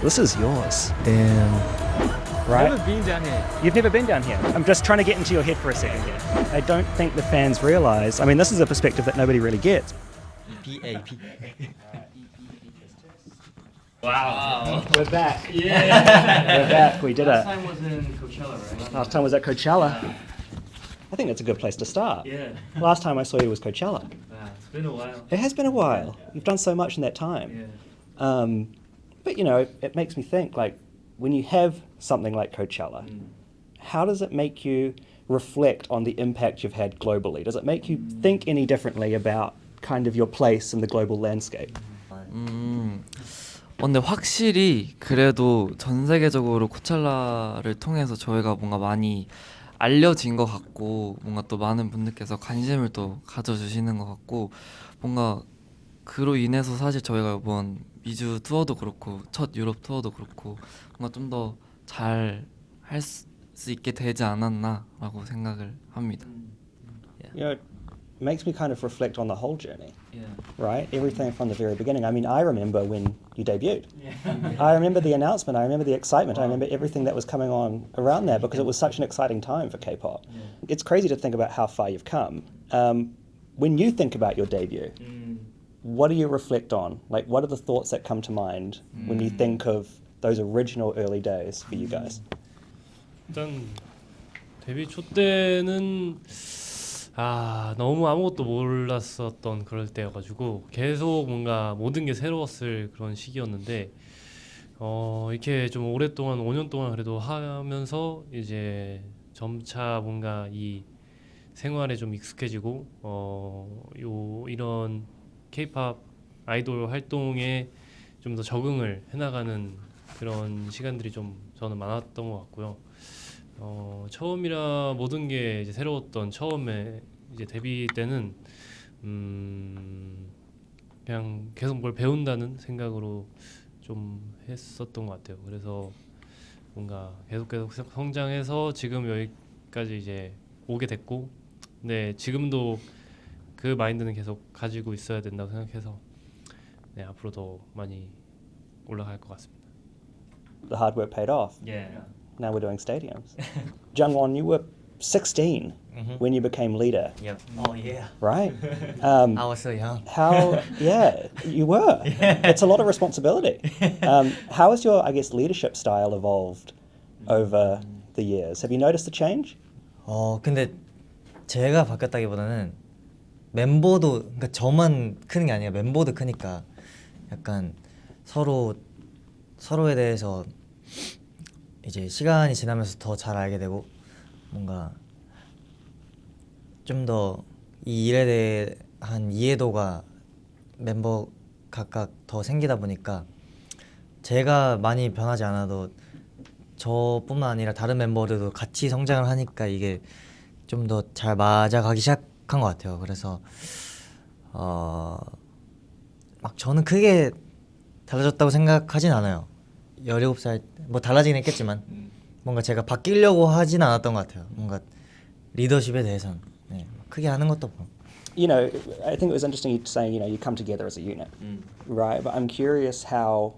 This is yours. Damn. Right? Never been down here. You've never been down here. I'm just trying to get into your head for a second here. I don't think the fans realise. I mean, this is a perspective that nobody really gets. BAP. Wow. We're back. Yeah. We're back. We did Last it. time was in Coachella, right? Last time was at Coachella. I think that's a good place to start. Yeah. Last time I saw you was Coachella. Wow, it's been a while. It has been a while. You've done so much in that time. Yeah. But you know, it makes me think, like, when you have something like Coachella, how does it make you reflect on the impact you've had globally? Does it make you think any differently about kind of your place in the global landscape? 근데 확실히 그래도 전 세계적으로 코첼라를 통해서 저희가 뭔가 많이 알려진 것 같고 뭔가 또 많은 분들께서 관심을 또 가져주시는 것 같고 뭔가 그로 인해서 사실 저희가 이번 미주 투어도 그렇고 첫 유럽 투어도 그렇고 뭔가 좀 더 잘 할 수 있게 되지 않았나라고 생각을 합니다. You know, it makes me kind of reflect on the whole journey, Yeah. right? Everything from the very beginning. I mean, I remember when you debuted. Yeah. I remember the announcement. I remember the excitement. I remember everything that was coming on around that because it was such an exciting time for K-pop. Yeah. It's crazy to think about how far you've come. When you think about your debut, what do you reflect on? Like, what are the thoughts that come to mind when you think of those original early days for you guys? 일단 데뷔 초 때는 너무 아무것도 몰랐었던 그럴 때여가지고 계속 뭔가 모든 게 새로웠을 그런 시기였는데 이렇게 좀 오랫동안 5년 동안 그래도 하면서 이제 점차 뭔가 이 생활에 좀 익숙해지고 이런 K-pop 아이돌 활동에 좀 더 적응을 해나가는 그런 시간들이 좀 저는 많았던 것 같고요. 처음이라 모든 게 이제 새로웠던 처음에 이제 데뷔 때는 그냥 계속 뭘 배운다는 생각으로 좀 했었던 것 같아요. 그래서 뭔가 계속 성장해서 지금 여기까지 이제 오게 됐고, 네, 지금도 그 마인드는 계속 가지고 있어야 된다고 생각해서 네, 앞으로 더 많이 올라갈 것 같습니다. The hard work paid off. Yeah. Now we're doing stadiums. Jungwon, you were 16 when you became leader, Yep. Oh yeah. right? I was so young. How? Yeah, you were. It's a lot of responsibility. How has your, I guess, leadership style evolved over the years? Have you noticed the change? 근데 제가 바뀌었다기보다는 멤버도 그러니까 저만 크는 게 아니라 멤버도 크니까 약간 서로에 대해서 이제 시간이 지나면서 더 잘 알게 되고 뭔가 좀 더 이 일에 대한 이해도가 멤버 각각 더 생기다 보니까 제가 많이 변하지 않아도 저뿐만 아니라 다른 멤버들도 같이 성장을 하니까 이게 좀 더 잘 맞아가기 시작한 것 같아요. 그래서 막 저는 크게 달라졌다고 생각하진 않아요. 17살 뭐 달라지긴 했겠지만 뭔가 제가 바뀌려고 하진 않았던 것 같아요. 뭔가 리더십에 대해서는 네, 크게 하는 것도 없고. You know, I think it was interesting you saying, you know, you come together as a unit, right? But I'm curious how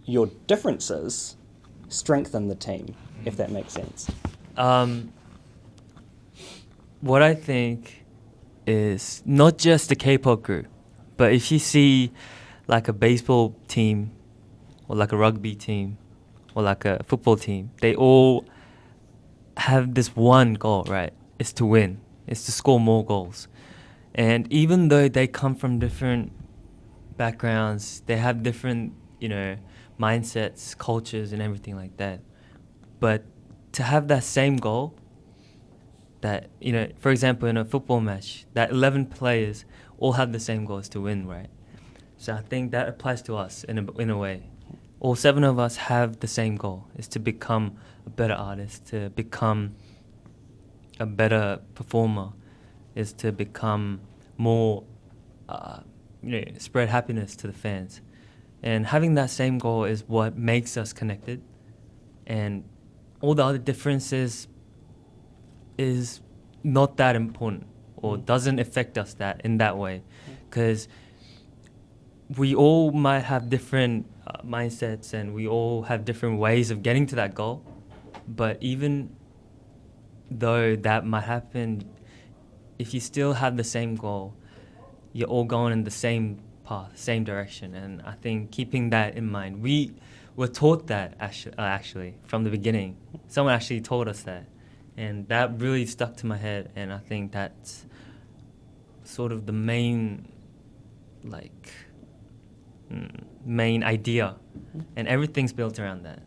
your differences strengthen the team, if that makes sense. What I think is not just the K-pop group, but if you see like a baseball team or like a rugby team or like a football team, they all have this one goal, right? It's to win. It's to score more goals. And even though they come from different backgrounds, they have different, you know, mindsets, cultures and everything like that. But to have that same goal, that, you know, for example, in a football match, that 11 players all have the same goal, is to win, right? So I think that applies to us in a way. All 7 of us have the same goal, is to become a better artist, to become a better performer, is to become more, you know, spread happiness to the fans. And having that same goal is what makes us connected. And all the other differences is not that important or doesn't affect us that in that way. Because we all might have different mindsets and we all have different ways of getting to that goal. But even though that might happen, if you still have the same goal, you're all going in the same path, same direction. And I think keeping that in mind, we were taught that actually from the beginning. Someone actually told us that. And that really stuck to my head. And I think that's sort of the main, like, main idea. And everything's built around that.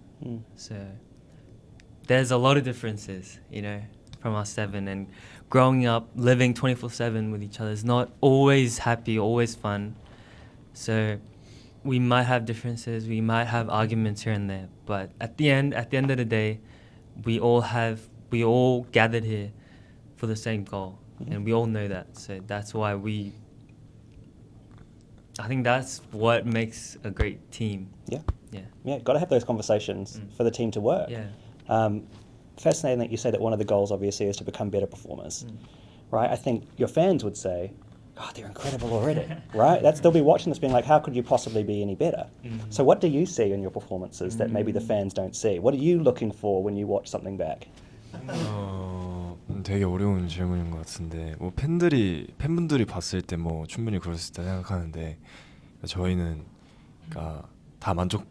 So there's a lot of differences, you know, from us seven, and growing up, living 24/7 with each other is not always happy, always fun. So we might have differences, we might have arguments here and there, but at the end of the day, we all gathered here for the same goal, and we all know that. So that's why I think that's what makes a great team. Yeah, got to have those conversations for the team to work. Fascinating that you say that one of the goals obviously is to become better performers, right? I think your fans would say, God, they're incredible already, right? They'll be watching this being like, how could you possibly be any better? So what do you see in your performances that maybe the fans don't see? What are you looking for when you watch something back? 되게 어려운 질문인 것 같은데, 뭐 팬분들이 봤을 때 뭐 충분히 그럴 수 있다 생각하는데, 저희는 그러니까 다 만족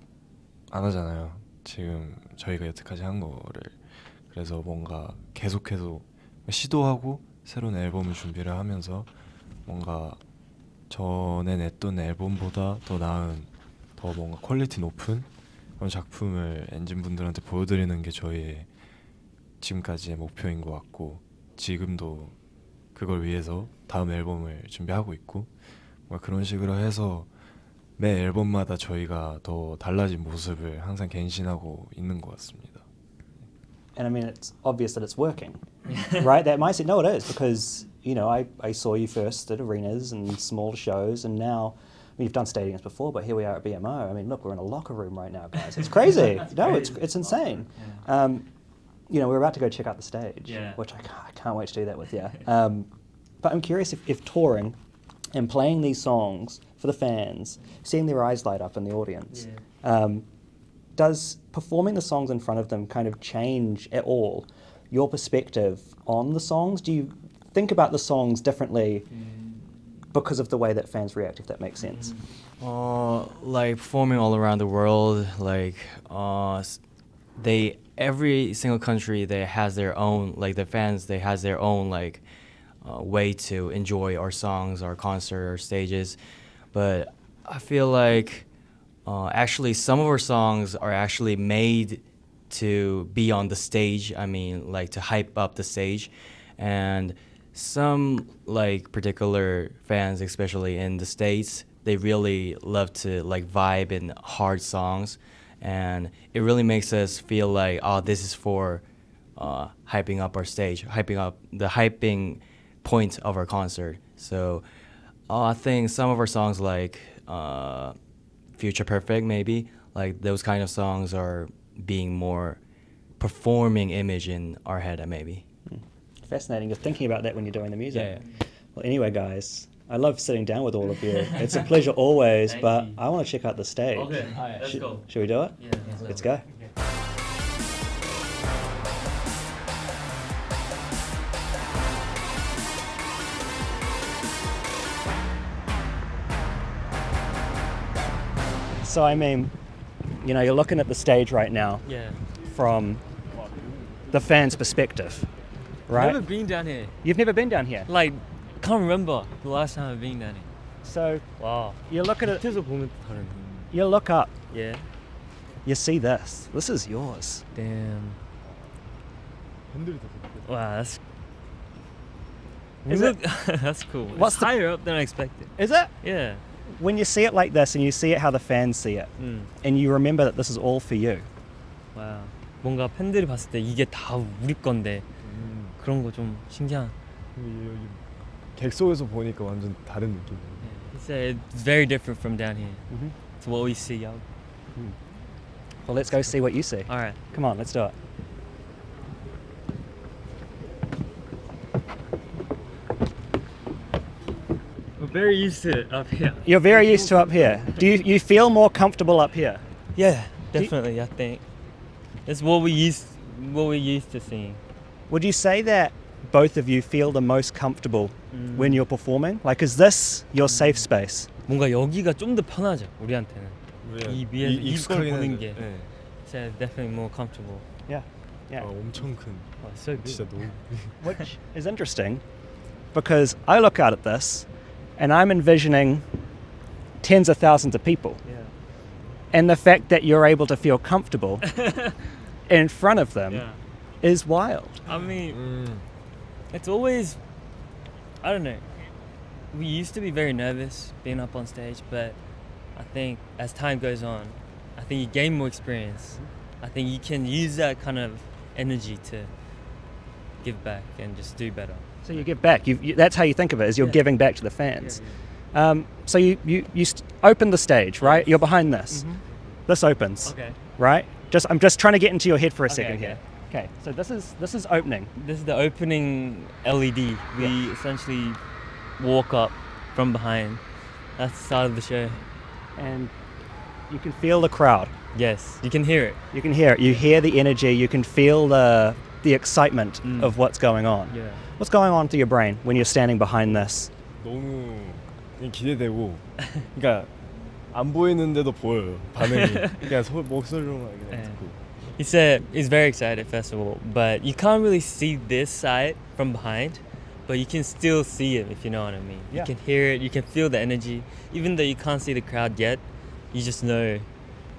안 하잖아요. 지금 저희가 여태까지 한 거를. 그래서 뭔가 계속해서 시도하고 새로운 앨범을 준비를 하면서 뭔가 전에 냈던 앨범보다 더 나은, 더 뭔가 퀄리티 높은 그런 작품을 엔진분들한테 보여드리는 게 저희의 지금까지의 목표인 것 같고, 지금도 그걸 위해서 다음 앨범을 준비하고 있고, 뭔가 그런 식으로 해서 매 앨범마다 저희가 더 달라진 모습을 항상 갱신하고 있는 것 같습니다. And I mean, it's obvious that it's working, right? That mindset, no, it is, because, you know, I saw you first at arenas and small shows, and now, I mean, you've done stadiums before, but here we are at BMO. I mean, look, we're in a locker room right now, guys. It's crazy. No, it's insane. You know, we're about to go check out the stage, which I can't wait to do that with you. But I'm curious if touring and playing these songs for the fans, seeing their eyes light up in the audience, does performing the songs in front of them kind of change at all your perspective on the songs? Do you think about the songs differently because of the way that fans react, if that makes sense? Like performing all around the world, like every single country they has their own, like the fans, they has their own like way to enjoy our songs, our concert, our stages. But I feel like actually some of our songs are actually made to be on the stage. I mean, like to hype up the stage. And some like particular fans, especially in the States, they really love to like vibe in hard songs. And it really makes us feel like, oh, this is for hyping up our stage, hyping up the hyping point of our concert. So I think some of our songs like Future Perfect, maybe, like those kind of songs are being more performing image in our head, maybe. Fascinating. You're thinking about that when you're doing the music. Yeah. Well, anyway, guys, I love sitting down with all of you. It's a pleasure always, but I want to check out the stage. Okay, let's go. Should we do it? Yeah, Let's go. So, I mean, you know, you're looking at the stage right now from the fans' perspective, right? Never been down here. You've never been down here? Like, can't remember the last time I've been down here. So, Wow. you look at it, 밑에서 보면 또 다른. you look up, Yeah. you see this. This is yours. Damn. Wow, that's. Is it? That's cool. What's It's the- higher up than I expected. Is it? Yeah. When you see it like this and you see it how the fans see it, and you remember that this is all for you, 와. 뭔가 팬들이 봤을 때 이게 다 우리 건데 그런 거 좀 신기한. 객석에서 보니까 완전 다른 느낌이에요. It's very different from down here. It's what we see out. well, let's go see what you see. All right. Come on, let's do it. very used to it up here. You're very used to up here. Do you feel more comfortable up here? Yeah, definitely. I think it's what we used to seeing. Would you say that both of you feel the most comfortable when you're performing? Like, is this your safe space? 뭔가 여기가 좀 더 편하죠 우리한테는. 우리가 이 위에 이걸 익숙하긴 보는 한데, 게 네. 진짜 definitely more comfortable. Yeah. Yeah. 엄청 큰. Oh, so good. 진짜 너무. Which is interesting because I look out at this and I'm envisioning tens of thousands of people. Yeah. And the fact that you're able to feel comfortable in front of them Yeah. is wild. I mean, it's always, I don't know. We used to be very nervous being up on stage, but I think as time goes on, I think you gain more experience. I think you can use that kind of energy to give back and just do better. So you give back. That's how you think of it, is you're Yeah. giving back to the fans. So you open the stage, right? You're behind this. This opens, Okay. right? I'm just trying to get into your head for a Okay, second okay. here. Okay, so this is opening. This is the opening LED. We essentially walk up from behind. That's the start of the show. And you can feel the crowd. Yes, you can hear it. You can hear it. You hear the energy. You can feel the excitement of what's going on. Yeah. What's going on through your brain when you're standing behind this? 너무 기대되고, 그러니까 안 보이는데도 보여요 반응이. 그냥 목소리로만 그냥 네. 듣고. He said he's very excited, first of all, but you can't really see this side from behind, but you can still see it, if you know what I mean. Yeah. You can hear it, you can feel the energy. Even though you can't see the crowd yet, you just know,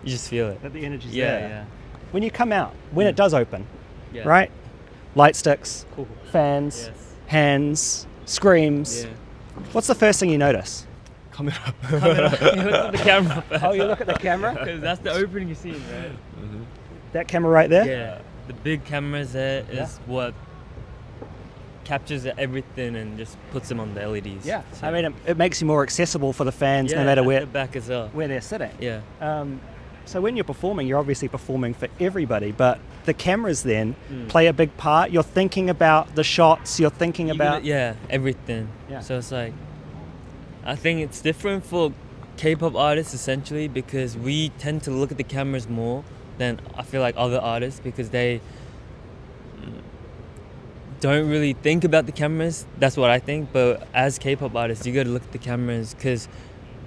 you just feel it. That the energy's Yeah, there. yeah. When you come out, when it does open, Yeah. right? Light sticks, Cool. fans, Yes. hands, screams. Yeah. What's the first thing you notice? 카메라. You look at the camera first. Oh, you look at the camera? Because that's the opening scene, right? That camera right there? Yeah. The big cameras there is what captures everything and just puts them on the LEDs. Yeah. So- I mean, it makes you more accessible for the fans yeah, no matter at where the back as well. they're sitting. Yeah. So when you're performing, you're obviously performing for everybody, but the cameras then play a big part. You're thinking about the shots, you're thinking about... Yeah, everything. Yeah. So it's like, I think it's different for K-pop artists essentially because we tend to look at the cameras more than I feel like other artists because they don't really think about the cameras. That's what I think. But as K-pop artists, you got to look at the cameras because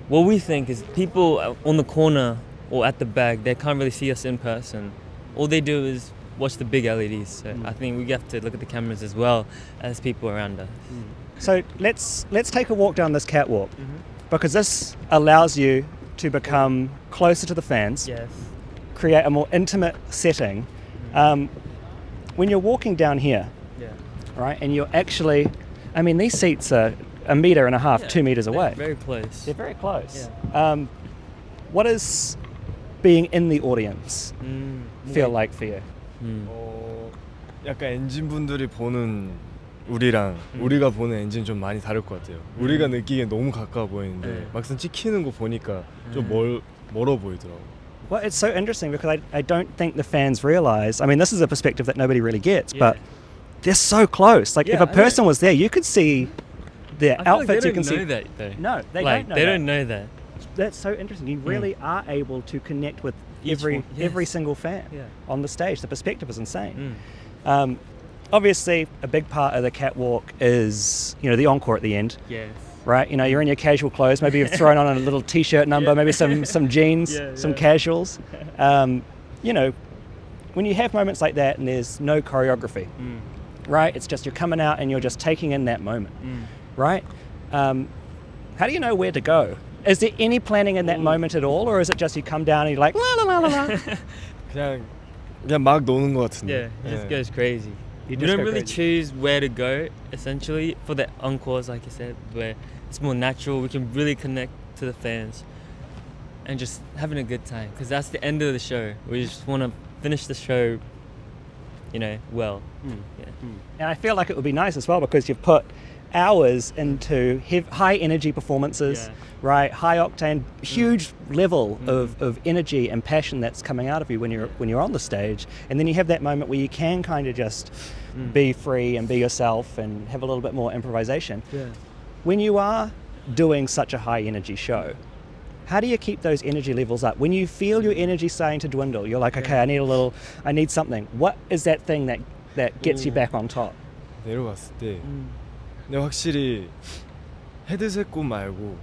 what we think is people on the corner or at the back, they can't really see us in person. All they do is watch the big LEDs. So I think we have to look at the cameras as well as people around us. So let's take a walk down this catwalk because this allows you to become closer to the fans, Yes. create a more intimate setting. When you're walking down here, Yeah. right, and you're actually, I mean, these seats are 1.5 meters, 2 meters They're away. Very close. They're very close. What does being in the audience feel like for you? 약간 엔진 분들이 보는 우리랑 우리가 보는 엔진 좀 많이 다를 것 같아요. 우리가 느끼기엔 너무 가까워 보이는데 네. 막상 찍히는 거 보니까 좀 멀어 보이더라고. Well, it's so interesting because I don't think the fans realize. I mean, this is a perspective that nobody really gets, Yeah. but they're so close. Like, if Yeah, a person was there, you could see their I feel like outfits. they you can don't know see. that though. No, they like, don't know they that. don't know that. That's so interesting. You really are able to connect with Each every one, yes. every single fan Yeah. on the stage. The perspective is insane. Obviously, a big part of the catwalk is the encore at the end. Yes. Right, you're in your casual clothes. Maybe you've thrown on a little t-shirt number, maybe some jeans, some casuals. When you have moments like that and there's no choreography, right? It's just you're coming out and you're just taking in that moment, right? How do you know where to go? Is there any planning in that moment at all, or is it just you come down and you're like la la la la la? 그냥 막 노는 것 같은데. Yeah, it just goes crazy. You We just don't go really crazy. choose where to go, essentially, for the encores, like you said, where it's more natural. We can really connect to the fans and just having a good time, because that's the end of the show. We just want to finish the show, well. Yeah. And I feel like it would be nice as well because you've put hours into high energy performances, Yeah. right? High octane, huge level of energy and passion that's coming out of you when you're on the stage, and then you have that moment where you can kind of just be free and be yourself and have a little bit more improvisation. Yeah. When you are doing such a high energy show. How do you keep those energy levels up? When you feel your energy starting to dwindle, you're like, okay, I need something. What is that thing that gets you back on top? 내려갔을 때 근데 확실히 헤드셋 곡 말고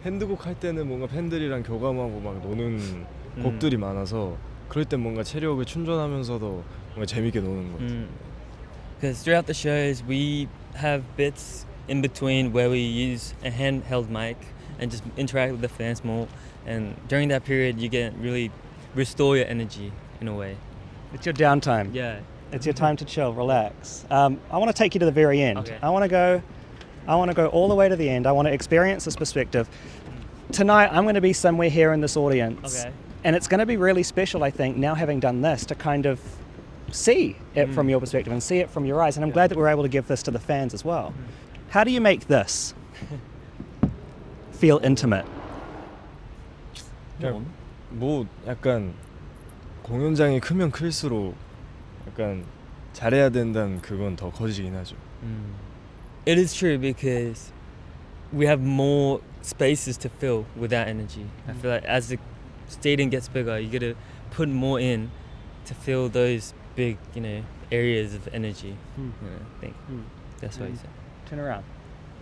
핸드곡 할 때는 뭔가 팬들이랑 교감하고 막 노는 곡들이 많아서 그럴 땐 뭔가 체력을 충전하면서도 뭔가 재밌게 노는 것 같아요. Because throughout the shows, we have bits in between where we use a handheld mic and just interact with the fans more. And during that period, you get really restore your energy in a way. It's your downtime. Yeah. It's your time to chill, relax. I want to take you to the very end. Okay. I want to go all the way to the end. I want to experience this perspective. Tonight, I'm going to be somewhere here in this audience. Okay. And it's going to be really special, I think, now having done this, to kind of see it from your perspective and see it from your eyes. And I'm glad that we're able to give this to the fans as well. How do you make this feel intimate? 그냥 뭐 약간 공연장이 크면 클수록 약간 잘해야 된다는 그건 더 커지긴 하죠. It is true because we have more spaces to fill with that energy. I feel like as the stadium gets bigger, you gotta put more in to fill those big, areas of energy. I think that's what you said. Turn around.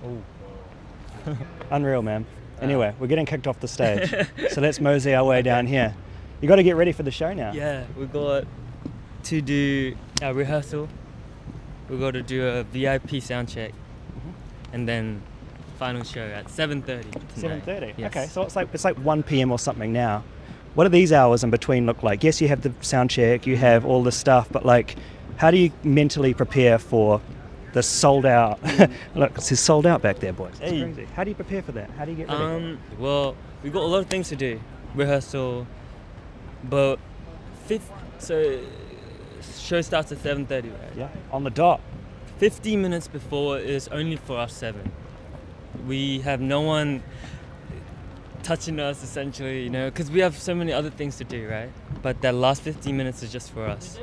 Oh. Unreal, man. Anyway, we're getting kicked off the stage. So let's mosey our way down here. You got to get ready for the show now. Yeah, we got to do our rehearsal. We got to do a VIP sound check, and then final show at 7:30. 7:30. Yes. Okay, so it's like 1 p.m. or something now. What do these hours in between look like? Yes, you have the sound check, you have all this stuff, but like, how do you mentally prepare for the sold out? Look, it says sold out back there, boys. It's Hey. crazy. How do you prepare for that? How do you get ready? Well, we got a lot of things to do. Rehearsal, but show starts at 7:30, right? Yeah, on the dot. 50 minutes before is only for us 7. We have no one touching us essentially, because we have so many other things to do, right? But that last 15 minutes is just for us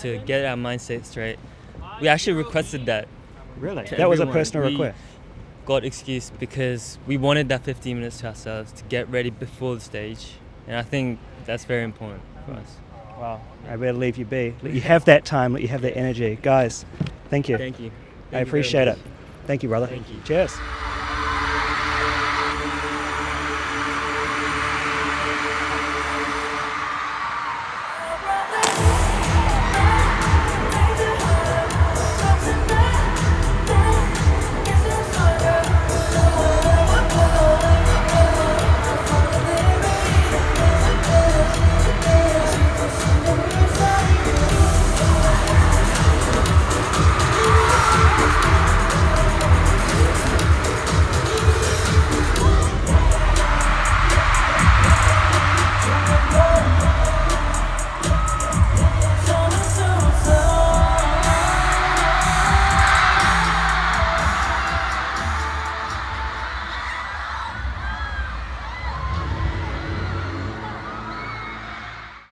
to get our mindset straight. We actually requested that. Really? To That was a everyone. personal We request. got excuse because we wanted that 15 minutes to ourselves to get ready before the stage, and I think that's very important for us. Wow. I better leave you be. Let you have that time. Let you have that energy, guys. Thank you. Thank you. I appreciate it. Thank you, brother. Thank you. Cheers.